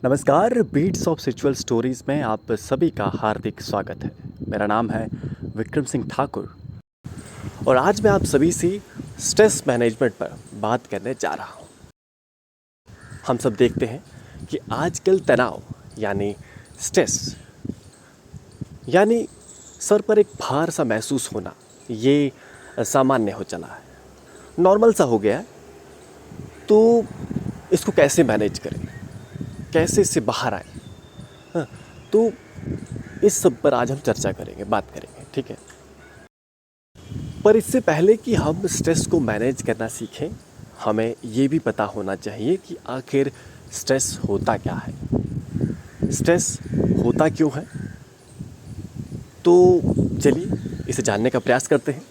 नमस्कार, beats of spiritual stories में आप सभी का हार्दिक स्वागत है। मेरा नाम है विक्रम सिंह ठाकुर और आज मैं आप सभी से स्ट्रेस मैनेजमेंट पर बात करने जा रहा हूँ। हम सब देखते हैं कि आजकल तनाव यानी स्ट्रेस यानी सर पर एक भार सा महसूस होना ये सामान्य हो चला है, नॉर्मल सा हो गया है। तो इसको कैसे मैनेज करें, कैसे इससे बाहर आए? हाँ, तो इस सब पर आज हम चर्चा करेंगे, बात करेंगे, ठीक है। पर इससे पहले कि हम स्ट्रेस को मैनेज करना सीखें, हमें ये भी पता होना चाहिए कि आखिर स्ट्रेस होता क्या है, स्ट्रेस होता क्यों है। तो चलिए इसे जानने का प्रयास करते हैं।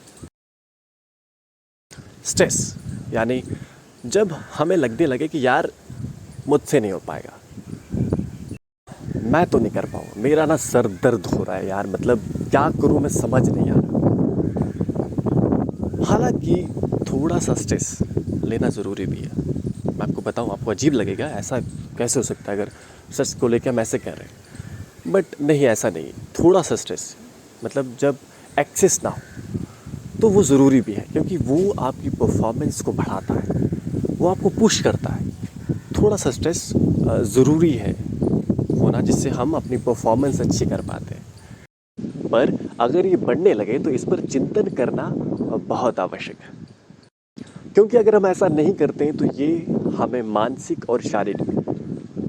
स्ट्रेस यानी जब हमें लगने लगे कि यार मुझसे नहीं हो पाएगा, मैं तो नहीं कर पाऊँ, मेरा ना सर दर्द हो रहा है यार, मतलब क्या करूँ मैं समझ नहीं आ रहा। हालांकि थोड़ा सा स्ट्रेस लेना ज़रूरी भी है। मैं आपको बताऊँ, आपको अजीब लगेगा, ऐसा कैसे हो सकता है अगर स्ट्रेस को लेकर हम ऐसे कह रहे हैं, बट नहीं, ऐसा नहीं। थोड़ा सा स्ट्रेस मतलब जब एक्सेस ना हो तो वो ज़रूरी भी है, क्योंकि वो आपकी परफॉर्मेंस को बढ़ाता है, वो आपको पुश करता है। थोड़ा सा स्ट्रेस ज़रूरी है होना, जिससे हम अपनी परफॉर्मेंस अच्छी कर पाते हैं। पर अगर ये बढ़ने लगे तो इस पर चिंतन करना बहुत आवश्यक है, क्योंकि अगर हम ऐसा नहीं करते हैं तो ये हमें मानसिक और शारीरिक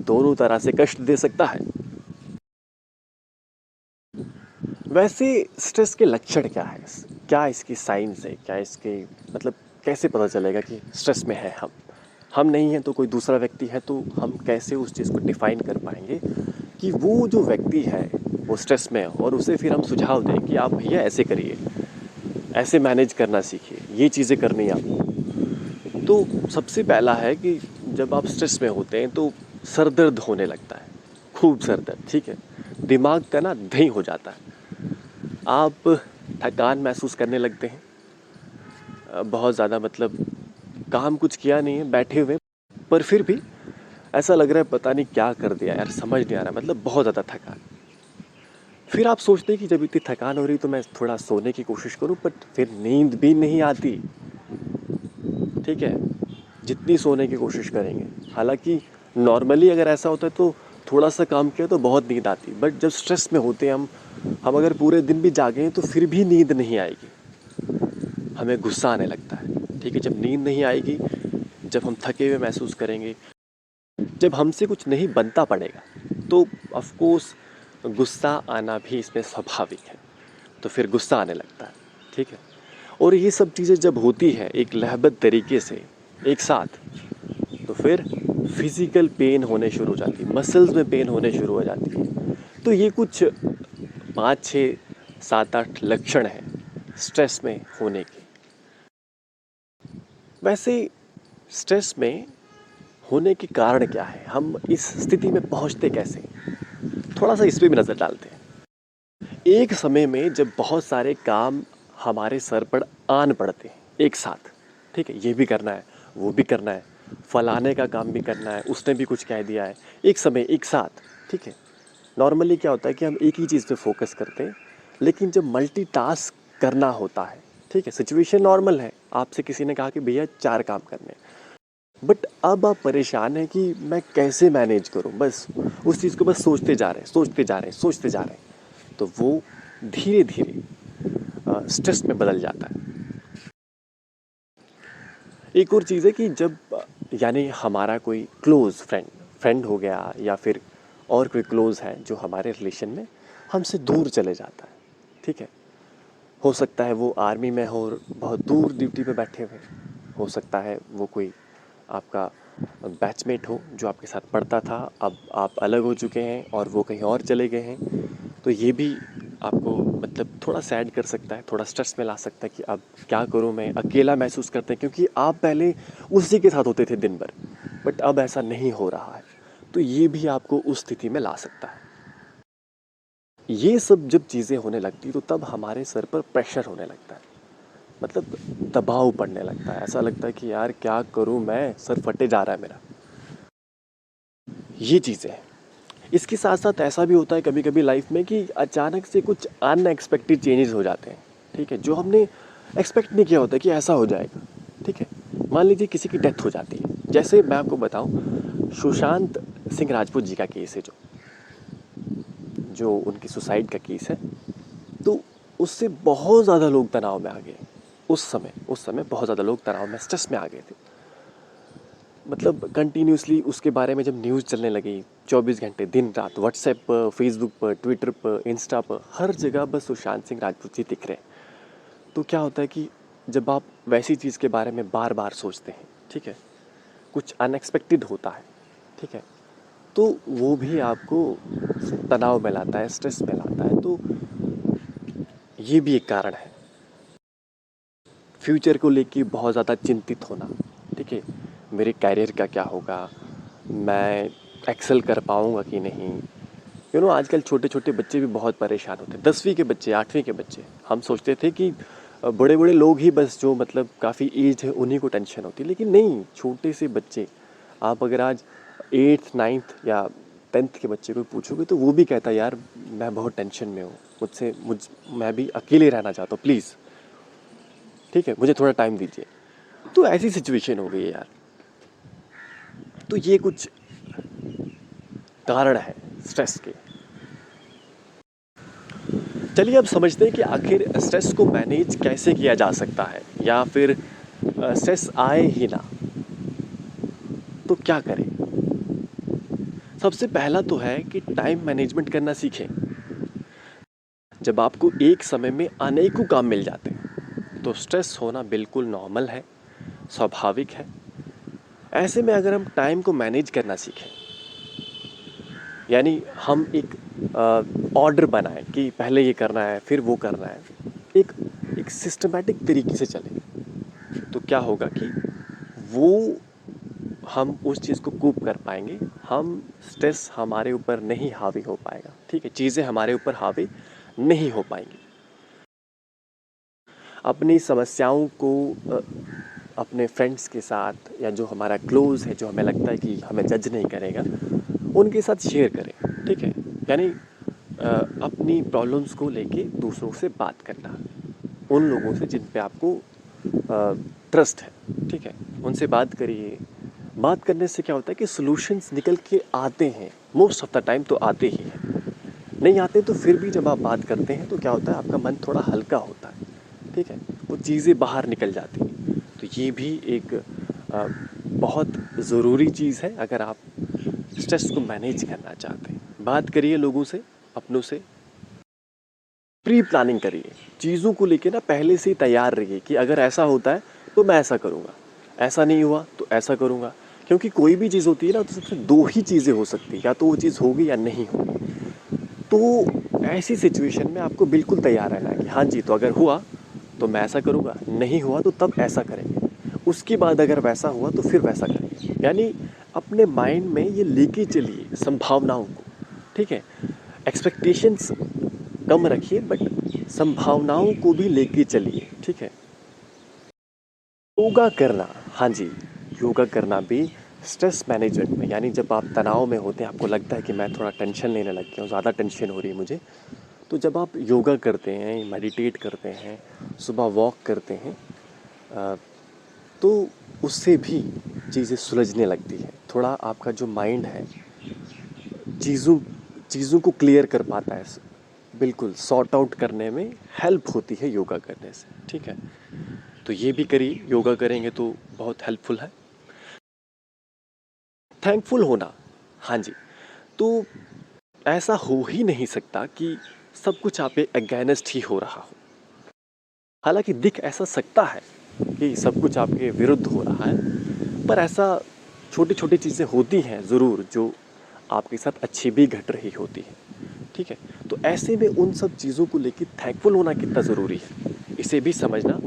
दोनों तरह से कष्ट दे सकता है। वैसे स्ट्रेस के लक्षण क्या है, क्या इसकी साइंस है, क्या इसके मतलब कैसे पता चलेगा कि स्ट्रेस में है हम नहीं हैं तो कोई दूसरा व्यक्ति है, तो हम कैसे उस चीज़ को डिफाइन कर पाएंगे कि वो जो व्यक्ति है वो स्ट्रेस में है, और उसे फिर हम सुझाव दें कि आप भैया ऐसे करिए, ऐसे मैनेज करना सीखिए, ये चीज़ें करनी है आपको। तो सबसे पहला है कि जब आप स्ट्रेस में होते हैं तो सर दर्द होने लगता है, खूब सर दर्द, ठीक है। दिमाग का ना दही हो जाता है, आप थकान महसूस करने लगते हैं, बहुत ज़्यादा, मतलब काम कुछ किया नहीं है, बैठे हुए, पर फिर भी ऐसा लग रहा है पता नहीं क्या कर दिया यार, समझ नहीं आ रहा, मतलब बहुत ज़्यादा थकान। फिर आप सोचते हैं कि जब इतनी थकान हो रही तो मैं थोड़ा सोने की कोशिश करूं, बट फिर नींद भी नहीं आती, ठीक है। जितनी सोने की कोशिश करेंगे, हालांकि नॉर्मली अगर ऐसा होता है तो थोड़ा सा काम किया तो बहुत नींद आती, बट जब स्ट्रेस में होते हैं हम अगर पूरे दिन भी जागे हैं तो फिर भी नींद नहीं आएगी, हमें गुस्सा आने लगता है, ठीक है। जब नींद नहीं आएगी, जब हम थके हुए महसूस करेंगे, जब हमसे कुछ नहीं बनता पड़ेगा, तो ऑफ कोर्स गुस्सा आना भी इसमें स्वाभाविक है, तो फिर गुस्सा आने लगता है, ठीक है। और ये सब चीज़ें जब होती है एक लहबत तरीके से एक साथ, तो फिर फिज़िकल पेन होने शुरू हो जाती है, मसल्स में पेन होने शुरू हो जाती है। तो ये कुछ 5, 6, 7, 8 लक्षण हैं स्ट्रेस में होने के। वैसे स्ट्रेस में होने के कारण क्या है, हम इस स्थिति में पहुंचते कैसे, थोड़ा सा इस पे भी नज़र डालते हैं। एक समय में जब बहुत सारे काम हमारे सर पर आन पड़ते हैं एक साथ, ठीक है, ये भी करना है, वो भी करना है, फलाने का काम भी करना है, उसने भी कुछ कह दिया है, एक समय एक साथ, ठीक है। नॉर्मली क्या होता है कि हम एक ही चीज़ पे फोकस करते हैं, लेकिन जब मल्टीटास्क करना होता है, ठीक है, सिचुएशन नॉर्मल है, आपसे किसी ने कहा कि भैया 4 काम करने हैं, बट अब आप परेशान हैं कि मैं कैसे मैनेज करूं, बस उस चीज़ को बस सोचते जा रहे हैं, सोचते जा रहे हैं, सोचते जा रहे हैं, तो वो धीरे धीरे स्ट्रेस में बदल जाता है। एक और चीज़ है कि जब यानी हमारा कोई क्लोज़ फ्रेंड हो गया, या फिर और कोई क्लोज़ है जो हमारे रिलेशन में हमसे दूर चले जाता है, ठीक है। हो सकता है वो आर्मी में हो और बहुत दूर ड्यूटी पे बैठे हुए, हो सकता है वो कोई आपका बैचमेट हो जो आपके साथ पढ़ता था, अब आप अलग हो चुके हैं और वो कहीं और चले गए हैं। तो ये भी आपको मतलब थोड़ा सैड कर सकता है, थोड़ा स्ट्रेस में ला सकता है कि अब क्या करूँ, मैं अकेला महसूस करते हैं, क्योंकि आप पहले उसी के साथ होते थे दिन भर, बट अब ऐसा नहीं हो रहा है, तो ये भी आपको उस स्थिति में ला सकता है। ये सब जब चीज़ें होने लगती तो तब हमारे सर पर प्रेशर होने लगता है, मतलब दबाव पड़ने लगता है, ऐसा लगता है कि यार क्या करूं मैं, सर फटे जा रहा है मेरा। ये चीज़ें हैं। इसके साथ साथ ऐसा भी होता है कभी कभी लाइफ में कि अचानक से कुछ अनएक्सपेक्टेड चेंजेस हो जाते हैं, ठीक है, जो हमने एक्सपेक्ट नहीं किया होता कि ऐसा हो जाएगा, ठीक है। मान लीजिए किसी की डेथ हो जाती है, जैसे मैं आपको बताऊं, सुशांत सिंह राजपूत जी का केस है, जो जो उनकी सुसाइड का केस है, तो उससे बहुत ज़्यादा लोग तनाव में आ गए। उस समय बहुत ज़्यादा लोग तनाव में, स्ट्रेस में आ गए थे। मतलब कंटिन्यूसली उसके बारे में जब न्यूज़ चलने लगी, 24 घंटे दिन रात व्हाट्सएप पर, फेसबुक पर, ट्विटर पर, इंस्टा पर, हर जगह बस सुशांत सिंह राजपूत जी दिख रहे हैं। तो क्या होता है कि जब आप वैसी चीज़ के बारे में बार बार सोचते हैं, ठीक है, कुछ अनएक्सपेक्टेड होता है, ठीक है, तो वो भी आपको तनाव में लाता है, स्ट्रेस में लाता है। तो ये भी एक कारण है। फ्यूचर को लेके बहुत ज़्यादा चिंतित होना, ठीक है, मेरे कैरियर का क्या होगा, मैं एक्सेल कर पाऊँगा कि नहीं। आजकल छोटे छोटे बच्चे भी बहुत परेशान होते हैं, 10वीं के बच्चे, 8वीं के बच्चे। हम सोचते थे कि बड़े बड़े लोग ही बस, जो मतलब काफ़ी एज है, उन्हीं को टेंशन होती है, लेकिन नहीं, छोटे से बच्चे। आप अगर आज 8th 9th या 10th के बच्चे को पूछोगे तो वो भी कहता है, यार मैं बहुत टेंशन में हूँ, मैं भी अकेले रहना चाहता हूँ, प्लीज़, ठीक है, मुझे थोड़ा टाइम दीजिए। तो ऐसी सिचुएशन हो गई है यार। तो ये कुछ कारण है स्ट्रेस के। चलिए अब समझते हैं कि आखिर स्ट्रेस को मैनेज कैसे किया जा सकता है, या फिर स्ट्रेस आए ही ना तो क्या करें। सबसे पहला तो है कि टाइम मैनेजमेंट करना सीखें। जब आपको एक समय में अनेकों काम मिल जाते हैं तो स्ट्रेस होना बिल्कुल नॉर्मल है, स्वाभाविक है। ऐसे में अगर हम टाइम को मैनेज करना सीखें, यानी हम एक ऑर्डर बनाएं कि पहले ये करना है फिर वो करना है, एक एक सिस्टमैटिक तरीके से चलें, तो क्या होगा कि वो हम उस चीज़ को कूप कर पाएंगे। हम स्ट्रेस हमारे ऊपर नहीं हावी हो पाएगा, ठीक है, चीज़ें हमारे ऊपर हावी नहीं हो पाएंगी। अपनी समस्याओं को अपने फ्रेंड्स के साथ, या जो हमारा क्लोज़ है, जो हमें लगता है कि हमें जज नहीं करेगा, उनके साथ शेयर करें, ठीक है। यानी अपनी प्रॉब्लम्स को लेके दूसरों से बात करना, उन लोगों से जिन पे आपको ट्रस्ट है, ठीक है, उनसे बात करिए। बात करने से क्या होता है कि सॉल्यूशंस निकल के आते हैं, मोस्ट ऑफ द टाइम तो आते ही हैं। नहीं आते तो फिर भी जब आप बात करते हैं तो क्या होता है, आपका मन थोड़ा हल्का होता है, ठीक है, वो चीज़ें बाहर निकल जाती हैं। तो ये भी एक बहुत ज़रूरी चीज़ है अगर आप स्ट्रेस को मैनेज करना चाहते हैं। बात करिए लोगों से, अपनों से, प्री प्लानिंग करिए चीज़ों को लेके ना, पहले से ही तैयार रहिए कि अगर ऐसा होता है तो मैं ऐसा करूँगा, ऐसा नहीं हुआ तो ऐसा करूँगा। क्योंकि कोई भी चीज़ होती है ना, तो सबसे दो ही चीज़ें हो सकती है, या तो वो चीज़ होगी या नहीं होगी। तो ऐसी सिचुएशन में आपको बिल्कुल तैयार रहना है कि हाँ जी, तो अगर हुआ तो मैं ऐसा करूँगा, नहीं हुआ तो तब ऐसा करेंगे, उसके बाद अगर वैसा हुआ तो फिर वैसा करेंगे। यानी अपने माइंड में ये लेके चलिए संभावनाओं को, ठीक है। एक्सपेक्टेशंस कम रखिए, बट संभावनाओं को भी लेके चलिए, ठीक है। योगा करना, हाँ जी, योगा करना भी स्ट्रेस मैनेजमेंट में, यानी जब आप तनाव में होते हैं, आपको लगता है कि मैं थोड़ा टेंशन लेने लग गया हूँ, ज़्यादा टेंशन हो रही है मुझे, तो जब आप योगा करते हैं, मेडिटेट करते हैं, सुबह वॉक करते हैं, तो उससे भी चीज़ें सुलझने लगती हैं। थोड़ा आपका जो माइंड है चीज़ों चीज़ों को क्लियर कर पाता है, बिल्कुल सॉर्ट आउट करने में हेल्प होती है योगा करने से, ठीक है। तो ये भी करिए, योगा करेंगे तो बहुत हेल्पफुल है। थैंकफुल होना, हाँ जी, तो ऐसा हो ही नहीं सकता कि सब कुछ आप पे अगेंस्ट ही हो रहा हो। हालांकि दिख ऐसा सकता है कि सब कुछ आपके विरुद्ध हो रहा है, पर ऐसा छोटी छोटी चीज़ें होती हैं ज़रूर जो आपके साथ अच्छी भी घट रही होती हैं, ठीक है। तो ऐसे में उन सब चीज़ों को लेकर थैंकफुल होना कितना ज़रूरी है, इसे भी समझना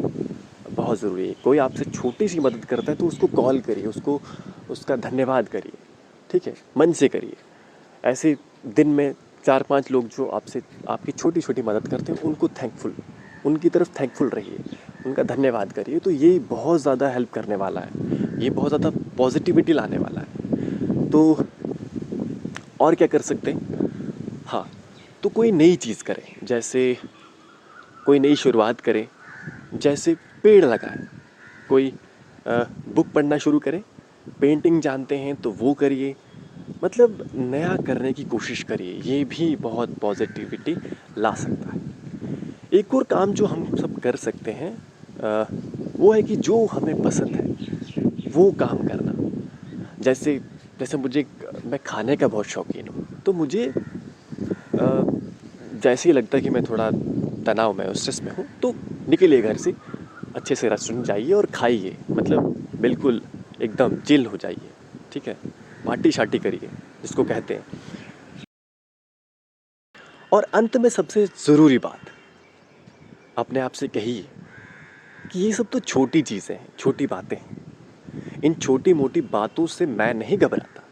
बहुत ज़रूरी है। कोई आपसे छोटी सी मदद करता है तो उसको कॉल करिए, उसको उसका धन्यवाद करिए, ठीक है, मन से करिए। ऐसे दिन में 4-5 लोग जो आपसे आपकी छोटी छोटी मदद करते हैं, उनकी तरफ थैंकफुल रहिए, उनका धन्यवाद करिए। तो ये बहुत ज़्यादा हेल्प करने वाला है, ये बहुत ज़्यादा पॉजिटिविटी लाने वाला है। तो और क्या कर सकते हैं? हाँ, तो कोई नई चीज़ करें, जैसे कोई नई शुरुआत करें, जैसे पेड़ लगाएं, कोई बुक पढ़ना शुरू करें, पेंटिंग जानते हैं तो वो करिए, मतलब नया करने की कोशिश करिए, ये भी बहुत पॉजिटिविटी ला सकता है। एक और काम जो हम सब कर सकते हैं अ, वो है कि जो हमें पसंद है वो काम करना। जैसे जैसे मैं खाने का बहुत शौकीन हूँ, तो मुझे जैसे ही लगता है कि मैं थोड़ा तनाव में हूँ, स्ट्रेस में हूँ, तो निकलिए घर से, अच्छे से रेस्टोरेंट जाइए और खाइए, मतलब बिल्कुल एकदम चिल हो जाइए, ठीक है? पार्टी शार्टी करिए, जिसको कहते हैं। और अंत में सबसे ज़रूरी बात, अपने आप से कहिए कि ये सब तो छोटी चीज़ें हैं, छोटी बातें हैं। इन छोटी मोटी बातों से मैं नहीं घबराता,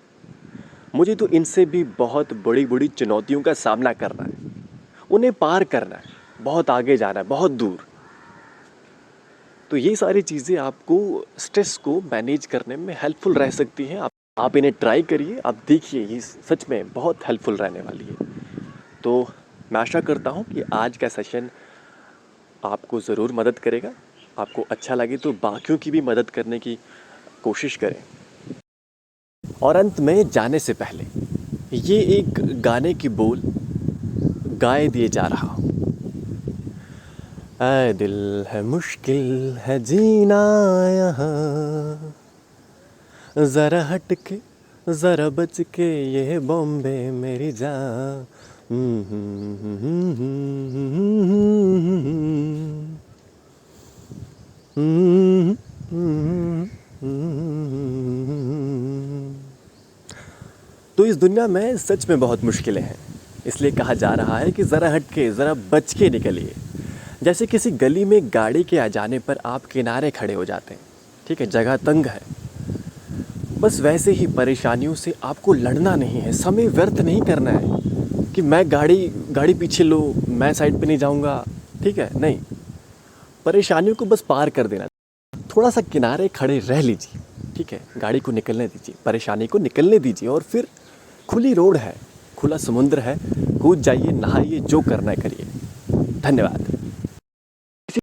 मुझे तो इनसे भी बहुत बड़ी बड़ी चुनौतियों का सामना करना है, उन्हें पार करना है, बहुत आगे जाना है, बहुत दूर। तो ये सारी चीज़ें आपको स्ट्रेस को मैनेज करने में हेल्पफुल रह सकती हैं। आप इन्हें ट्राई करिए, आप देखिए, ये सच में बहुत हेल्पफुल रहने वाली है। तो मैं आशा करता हूँ कि आज का सेशन आपको ज़रूर मदद करेगा। आपको अच्छा लगे तो बाकियों की भी मदद करने की कोशिश करें। और अंत में जाने से पहले ये एक गाने की बोल गाए दिए जा रहा हूँ। ऐ दिल है मुश्किल है जीना यहाँ, ज़रा हट के ज़रा बच के ये बॉम्बे मेरी जान। तो इस दुनिया में सच में बहुत मुश्किलें हैं, इसलिए कहा जा रहा है कि ज़रा हट के ज़रा बच के निकलिए। जैसे किसी गली में गाड़ी के आ जाने पर आप किनारे खड़े हो जाते हैं, ठीक है, जगह तंग है, बस वैसे ही परेशानियों से आपको लड़ना नहीं है, समय व्यर्थ नहीं करना है कि मैं गाड़ी पीछे लो, मैं साइड पे नहीं जाऊंगा, ठीक है, नहीं, परेशानियों को बस पार कर देना। थोड़ा सा किनारे खड़े रह लीजिए, ठीक है, गाड़ी को निकलने दीजिए, परेशानी को निकलने दीजिए, और फिर खुली रोड है, खुला समुद्र है, कूद जाइए, नहाइए, जो करना है करिए। धन्यवाद।